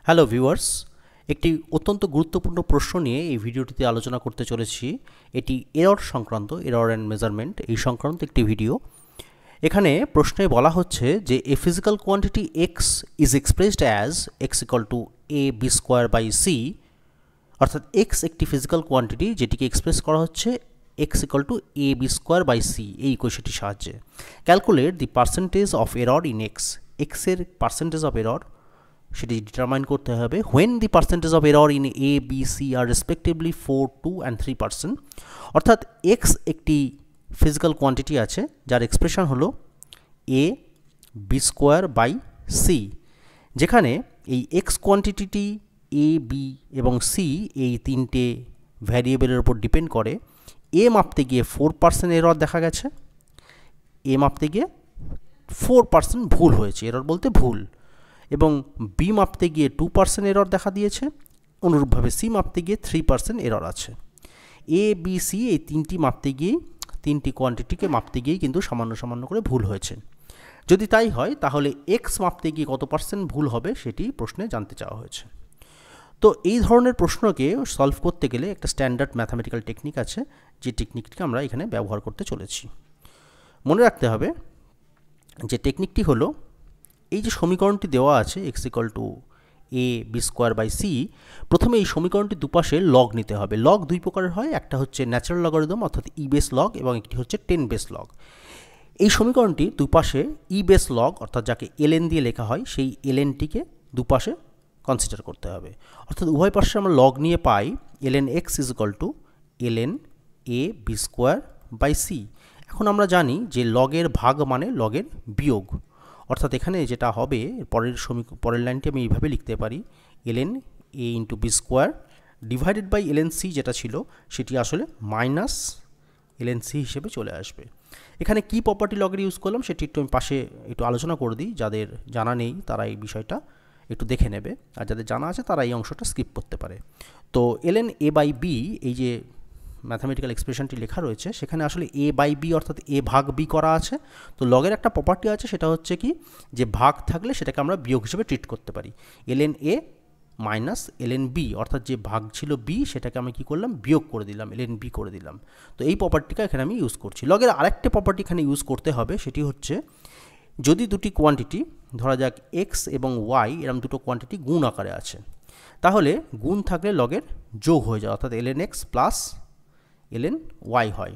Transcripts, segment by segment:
Hello viewers, একটি অত্যন্ত গুরুত্বপূর্ণ প্রশ্ন নিয়ে এই ভিডিওটিতে আলোচনা করতে চলেছি। এটি এরর সংক্রান্ত, এরর অ্যান্ড মেজারমেন্ট এই সংক্রান্ত একটি ভিডিও। এখানে প্রশ্নে বলা হচ্ছে যে a physical quantity X is expressed as X equal to A B square by C, অর্থাৎ এক্স একটি ফিজিক্যাল কোয়ান্টিটি যেটিকে এক্সপ্রেস করা হচ্ছে X equal to A B square by C এই ইকুয়েশনটির সাহায্যে। Calculate the percentage of error in X, এক্সের percentage of error সেটি ডিটারমাইন করতে হবে when the percentage of error in A B C are respectively 4, 2 and 3%। অর্থাৎ X একটি physical quantity আছে যার এক্সপ্রেশন হলো A B square by C, যেখানে এই এক্স কোয়ান্টিটিটি এ বি এবং সি এই তিনটে ভ্যারিয়েবলের উপর ডিপেন্ড করে। এ মাপতে গিয়ে 4% এরর দেখা গেছে, এ মাপতে গিয়ে 4% ভুল হয়েছে, এরর বলতে ভুল, এবং বি মাপতে গিয়ে 2% এরর দেখা দিয়েছে। অনুরূপভাবে সি মাপতে গিয়ে 3% এরর আছে। এ বি সি এই তিনটি মাপতে গিয়েই, তিনটি কোয়ান্টিটিকে মাপতে গিয়েই কিন্তু সামান্য সামান্য করে ভুল হয়েছে। যদি তাই হয় তাহলে এক্স মাপতে গিয়ে কত পার্সেন্ট ভুল হবে সেটি প্রশ্নে জানতে চাওয়া হয়েছে। তো এই ধরনের প্রশ্নকে সলভ করতে গেলে একটা স্ট্যান্ডার্ড ম্যাথামেটিক্যাল টেকনিক আছে, যে টেকনিকটিকে আমরা এখানে ব্যবহার করতে চলেছি। মনে রাখতে হবে যে টেকনিকটি হলো, এই যে সমীকরণটি দেওয়া আছে x equal to A B square by c, প্রথমে এই সমীকরণটির দুপাশে লগ নিতে হবে। লগ দুই প্রকারের হয়, একটা হচ্ছে ন্যাচারাল লগারিদম অর্থাৎ ই বেস লগ, এবং একটি হচ্ছে 10 বেস লগ। এই সমীকরণটির দুপাশে ই বেস লগ অর্থাৎ যাকে এলএন দিয়ে লেখা হয়, সেই এলএনটিকে দুপাশে কনসিডার করতে হবে। অর্থাৎ উভয় পাশে আমরা লগ নিয়ে পাই LN x is equal to LN A B square by C. এখন আমরা জানি যে লগের ভাগ মানে লগের বিয়োগ, অর্থাৎ এখানে যেটা হবে পরের লাইনটি আমি এইভাবে লিখতে পারি, ln a into b square divided by ln c, যেটা ছিল সেটি আসলে মাইনাস এলএন সি হিসেবে চলে আসবে। এখানে কি প্রপার্টি লগের ইউজ করলাম সেটি একটু আমি পাশে একটু আলোচনা করে দিই, যাদের জানা নেই তারা এই বিষয়টা একটু দেখে নেবে, আর যাদের জানা আছে তারা এই অংশটা স্কিপ করতে পারে। তো এলএন এ বাই বি, এই যে ম্যাথামেটিক্যাল এক্সপ্রেশনটি লেখা রয়েছে সেখানে আসলে এ বাই বি অর্থাৎ এ ভাগ বি করা আছে। তো লগের একটা প্রপার্টি আছে, সেটা হচ্ছে কি, যে ভাগ থাকলে সেটাকে আমরা বিয়োগ হিসেবে ট্রিট করতে পারি। এলএন এ মাইনাস এলএন বি, অর্থাৎ যে ভাগ ছিল বি সেটাকে আমি কি করলাম, বিয়োগ করে দিলাম, এলএন বি করে দিলাম। তো এই প্রপার্টিটা এখানে আমি ইউজ করছি। লগের আরেকটা প্রপার্টি এখানে ইউজ করতে হবে, সেটি হচ্ছে যদি দুটি কোয়ান্টিটি, ধরা যাক এক্স এবং ওয়াই, এরকম দুটো কোয়ান্টিটি গুণ আকারে আছে, তাহলে গুণ থাকলে লগের যোগ হয়ে যায়, অর্থাৎ ln x plus ln y হয়।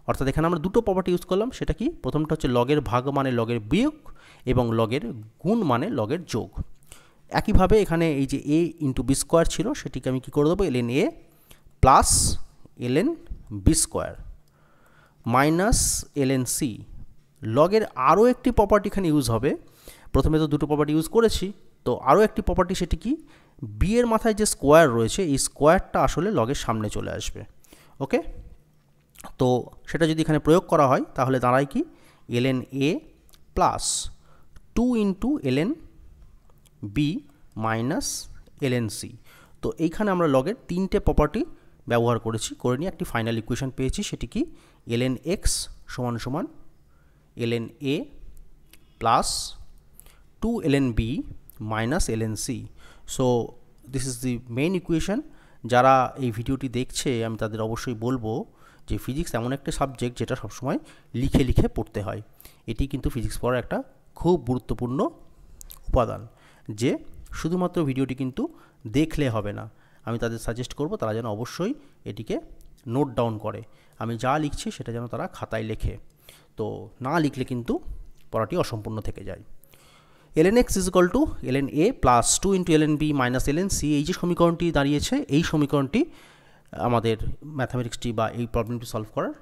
অর্থাৎ এখানে আমরা দুটো প্রপার্টি ইউজ করলাম, সেটা কি, প্রথমটা হচ্ছে লগের ভাগ মানে লগের বিয়োগ, এবং লগের গুণ মানে লগের যোগ। একইভাবে এখানে এই যে এ ইন্টু বি স্কোয়ার ছিল, সেটিকে আমি কী করে দেবো, ln a plus ln b square minus ln c. লগের আরও একটি প্রপার্টি এখানে ইউজ হবে, প্রথমে তো দুটো প্রপার্টি ইউজ করেছি, তো আরও একটি প্রপার্টি, সেটি কি, বি এর মাথায় যে স্কোয়ার রয়েছে এই স্কোয়ারটা আসলে লগের সামনে চলে আসবে। ওকে, তো সেটা যদি এখানে প্রয়োগ করা হয় তাহলে দাঁড়ায় কি, ln a plus 2 into ln b minus ln c. তো এইখানে আমরা লগের তিনটে প্রপার্টি ব্যবহার করে নিয়ে একটি ফাইনাল ইকুয়েশন পেয়েছি, সেটি কি, এলএন এক্স সমান সমান ln a plus 2 ln b minus ln c. So this is the main equation. যারা এই ভিডিওটি দেখছে আমি তাদের অবশ্যই বলবো যে ফিজিক্স এমন একটা সাবজেক্ট যেটা সবসময় লিখে লিখে পড়তে হয়। এটি কিন্তু ফিজিক্স পড়ার একটা খুব গুরুত্বপূর্ণ উপাদান, যে শুধুমাত্র ভিডিওটি কিন্তু দেখলে হবে না। আমি তাদের সাজেস্ট করব তারা যেন অবশ্যই এটিকে নোট ডাউন করে, আমি যা লিখছি সেটা যেন তারা খাতায় লেখে। তো না লিখলে কিন্তু পড়াটি অসম্পূর্ণ থেকে যায়। Ln x is equal to LN a plus 2 into ln b minus ln c, এই যে সমীকরণটি দাঁড়িয়েছে, এই সমীকরণটি আমাদের ম্যাথামেটিক্সটি বা এই প্রবলেমটি সলভ করার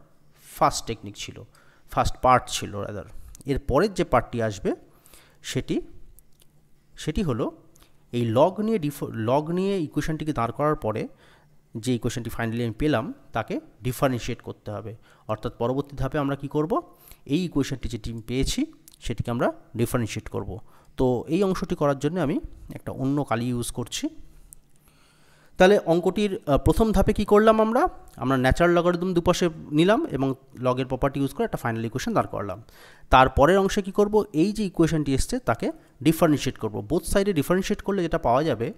ফার্স্ট টেকনিক ছিল, ফার্স্ট পার্ট ছিল রাদার। এর পরের যে পার্টটি আসবে সেটি হলো এই লগ নিয়ে ইকুয়েশনটিকে দাঁড় করার পরে যে ইকুয়েশনটি ফাইনালি আমি পেলাম তাকে ডিফারেন্সিয়েট করতে হবে। অর্থাৎ পরবর্তী ধাপে আমরা কি করব, এই ইকুয়েশনটি যেটি পেয়েছি সেটিকে আমরা ডিফারেন্সিয়েট করব। তো এই অংশটি করার জন্য আমি একটা অন্য কালি ইউজ করছি। তাহলে অঙ্কটির প্রথম ধাপে কি করলাম, আমরা ন্যাচারাল লগারিদম দুপাশে নিলাম এবং লগের প্রপার্টি ইউজ করে একটা ফাইনাল ইকুয়েশন দাঁড় করলাম। তারপরের অংশে কি করব, এই যে ইকুয়েশনটি এসছে তাকে ডিফারেন্সিয়েট করব। বোথ সাইডে ডিফারেন্সিয়েট করলে যেটা পাওয়া যাবে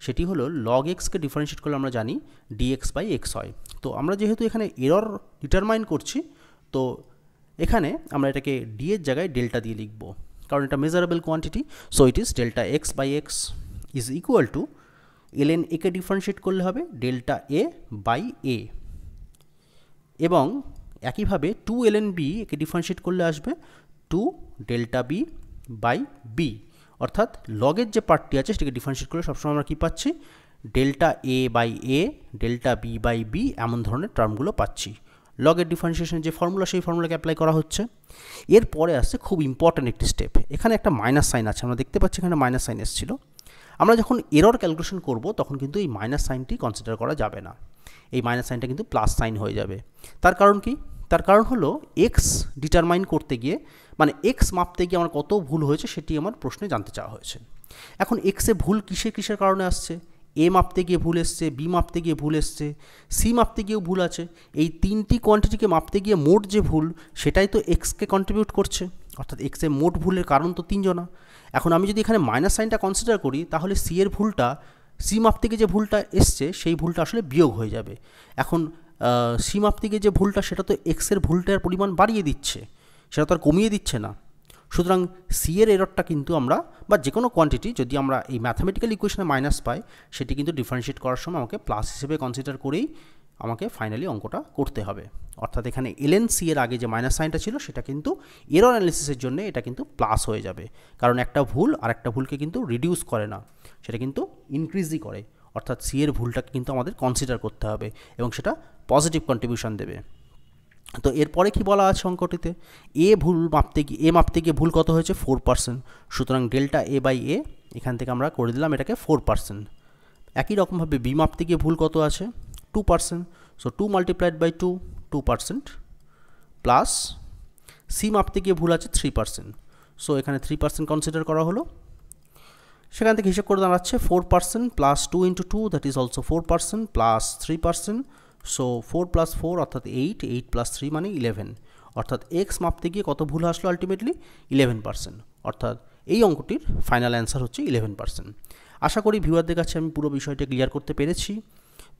সেটি হলো লগ এক্সকে ডিফারেন্সিয়েট করলে আমরা জানি ডিএক্স বাই এক্স হয়। তো আমরা যেহেতু এখানে এরর ডিটারমাইন করছি, তো এখানে আমরা এটাকে ডি এর জায়গায় ডেল্টা দিয়ে লিখব, কারণ এটা measurable quantity. So it is delta x by x is equal to ln a কে ডিফারেন্সিয়েট করলে হবে ডেল্টা এ বাই এ, এবং একইভাবে 2 ln b একে ডিফারেন্সিয়েট করলে আসবে 2 ডেল্টা বি বাই বি, অর্থাৎ লগের যে পার্টটি আছে সেটাকে ডিফারেন্সিয়েট করলে সবসময় আমরা কী পাচ্ছি, delta a by a delta b by b এমন ধরনের টার্মগুলো পাচ্ছি। লগের ডিফারেন্সিয়েশন যে ফর্মুলা সেই ফর্মুলাকে অ্যাপ্লাই করা হচ্ছে। এরপরে আসছে খুব ইম্পর্ট্যান্ট একটি স্টেপ, এখানে একটা মাইনাস সাইন আছে, আমরা দেখতে পাচ্ছি এখানে মাইনাস সাইন এসেছিল। আমরা যখন এরর ক্যালকুলেশন করব তখন কিন্তু এই মাইনাস সাইনটি কনসিডার করা যাবে না, এই মাইনাস সাইনটা কিন্তু প্লাস সাইন হয়ে যাবে। তার কারণ কি, তার কারণ হলো এক্স ডিটারমাইন করতে গিয়ে, মানে এক্স মাপতে গিয়ে আমার কত ভুল হয়েছে সেটি আমার প্রশ্নে জানতে চাওয়া হয়েছে। এখন এক্সে ভুল কিসের কারণে আসছে, এ মাপতে গিয়ে ভুল এসছে, বি মাপতে গিয়ে ভুল এসছে, সি মাপতে গিয়েও ভুল আছে। এই তিনটি কোয়ান্টিটিকে মাপতে গিয়ে মোট যে ভুল সেটাই তো এক্সকে কন্ট্রিবিউট করছে, অর্থাৎ এক্সের মোট ভুলের কারণ তো তিনজনা। এখন আমি যদি এখানে মাইনাস সাইনটা কনসিডার করি তাহলে সি এর ভুলটা, সি মাপতে গিয়ে যে ভুলটা এসছে সেই ভুলটা আসলে বিয়োগ হয়ে যাবে। এখন সি মাপতে গিয়ে যে ভুলটা সেটা তো এক্সের ভুলটার পরিমাণ বাড়িয়ে দিচ্ছে, সেটা তো আর কমিয়ে দিচ্ছে না। সুতরাং সি এর এররটা কিন্তু আমরা, বা যে কোনো কোয়ান্টিটি যদি আমরা এই ম্যাথামেটিক্যাল ইকুয়েশনে মাইনাস পাই, সেটি কিন্তু ডিফারেন্সিয়েট করার সময় আমাকে প্লাস হিসেবে কনসিডার করেই আমাকে ফাইনালি অঙ্কটা করতে হবে। অর্থাৎ এখানে ln c এর আগে যে মাইনাস সাইনটা ছিল সেটা কিন্তু এরর অ্যানালিসিসের জন্য এটা কিন্তু প্লাস হয়ে যাবে, কারণ একটা ভুল আর একটা ভুলকে কিন্তু রিডিউস করে না, সেটা কিন্তু ইনক্রিজই করে। অর্থাৎ সি এর ভুলটাকে কিন্তু আমাদের কনসিডার করতে হবে এবং সেটা পজিটিভ কন্ট্রিবিউশন দেবে। তো এরপরে কি বলা আছে অঙ্কটিতে, এ মাপতে গিয়ে ভুল কত হয়েছে 4%, সুতরাং ডেল্টা এ বাই এ এখান থেকে আমরা করে দিলাম এটাকে 4%। একই রকমভাবে বি মাপতে গিয়ে ভুল কত আছে 2%, so 2 multiplied by 2% plus c মাপতে গিয়ে ভুল আছে 3%, সো এখানে 3% কনসিডার করা হলো। সেখান থেকে হিসাব করে দাঁড়াচ্ছে 4% plus 2 into 2 that is also 4% plus 3%, so 4 plus 4 অর্থাৎ 8 প্লাস 3 মানে 11, অর্থাৎ এক্স মাপতে গিয়ে কত ভুল আসলো আলটিমেটলি 11%, অর্থাৎ এই অঙ্কটির ফাইনাল অ্যান্সার হচ্ছে 11%। আশা করি ভিউয়ারদের কাছে আমি পুরো বিষয়টা ক্লিয়ার করতে পেরেছি।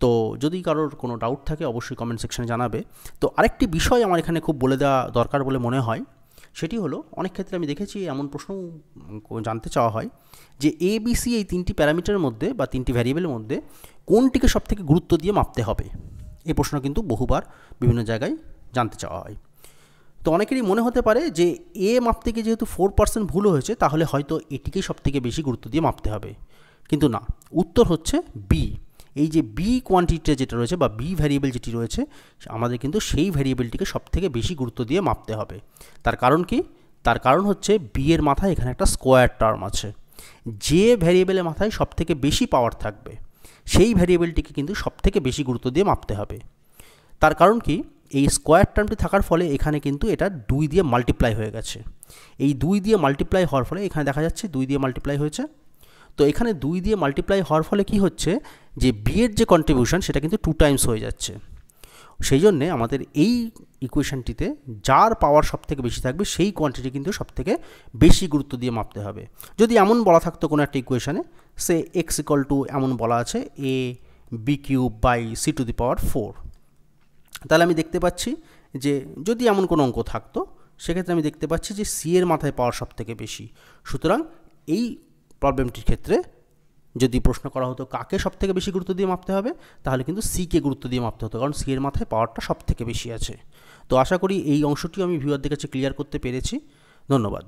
তো যদি কারোর কোনো ডাউট থাকে অবশ্যই কমেন্ট সেকশনে জানাবে। তো আরেকটি বিষয় আমার এখানে খুব বলে দেওয়া দরকার বলে মনে হয়, সেটি হলো অনেক ক্ষেত্রে আমি দেখেছি এমন প্রশ্ন জানতে চাওয়া হয় যে এ বি সি এই তিনটি প্যারামিটারের মধ্যে বা তিনটি ভ্যারিয়েবলের মধ্যে কোনটিকে সবথেকে গুরুত্ব দিয়ে মাপতে হবে, এই প্রশ্ন কিন্তু বহুবার বিভিন্ন জায়গায় জানতে চাওয়া হয়। তো অনেকেরই মনে হতে পারে যে এ মাপতে গিয়ে যেহেতু 4% ভুল হয়েছে তাহলে হয়তো এটিকেই সবথেকে বেশি গুরুত্ব দিয়ে মাপতে হবে, কিন্তু না, উত্তর হচ্ছে বি। এই যে বি কোয়ান্টিটিটা যেটা রয়েছে বা বি ভ্যারিয়েবল যেটি রয়েছে আমাদের কিন্তু সেই ভ্যারিয়েবলটিকে সবথেকে বেশি গুরুত্ব দিয়ে মাপতে হবে। তার কারণ কি, তার কারণ হচ্ছে বি এর মাথায় এখানে একটা স্কোয়ার টার্ম আছে, যে ভ্যারিয়েবলের মাথায় সবথেকে বেশি পাওয়ার থাকবে সেই ভ্যারিয়েবলটিকে কিন্তু সবথেকে বেশি গুরুত্ব দিয়ে মাপতে হবে। তার কারণ কি, এই স্কোয়ার টার্মটি থাকার ফলে এখানে কিন্তু এটা 2 দিয়ে মাল্টিপ্লাই হয়ে গেছে, এই 2 দিয়ে মাল্টিপ্লাই হওয়ার ফলে এখানে দেখা যাচ্ছে 2 দিয়ে মাল্টিপ্লাই হয়েছে। তো এখানে 2 দিয়ে মাল্টিপ্লাই হওয়ার ফলে কি হচ্ছে যে বি এর যে কন্ট্রিবিউশন সেটা কিন্তু 2 টাইমস হয়ে যাচ্ছে। সেই জন্যে আমাদের এই ইকুয়েশনটিতে যার পাওয়ার সবথেকে বেশি থাকবে সেই কোয়ান্টিটি কিন্তু সবথেকে বেশি গুরুত্ব দিয়ে মাপতে হবে। যদি এমন বলা থাকতো কোনো একটা ইকুয়েশনে, সে এক্স ইকুয়াল টু এমন বলা আছে a b cube by c to the power 4, তাহলে আমি দেখতে পাচ্ছি যে যদি এমন কোনো অঙ্ক থাকতো সেক্ষেত্রে আমি দেখতে পাচ্ছি যে সি এর মাথায় পাওয়ার সবথেকে বেশি। সুতরাং এই প্রবলেমটির ক্ষেত্রে যদি প্রশ্ন করা হতো কাকে সবথেকে বেশি গুরুত্ব দিয়ে মাপতে হবে, তাহলে কিন্তু সিকে গুরুত্ব দিয়ে মাপতে হতো, কারণ সি এর মাথায় পাওয়ারটা সবথেকে বেশি আছে। তো আশা করি এই অংশটিও আমি ভিউয়ারদের কাছে ক্লিয়ার করতে পেরেছি। ধন্যবাদ।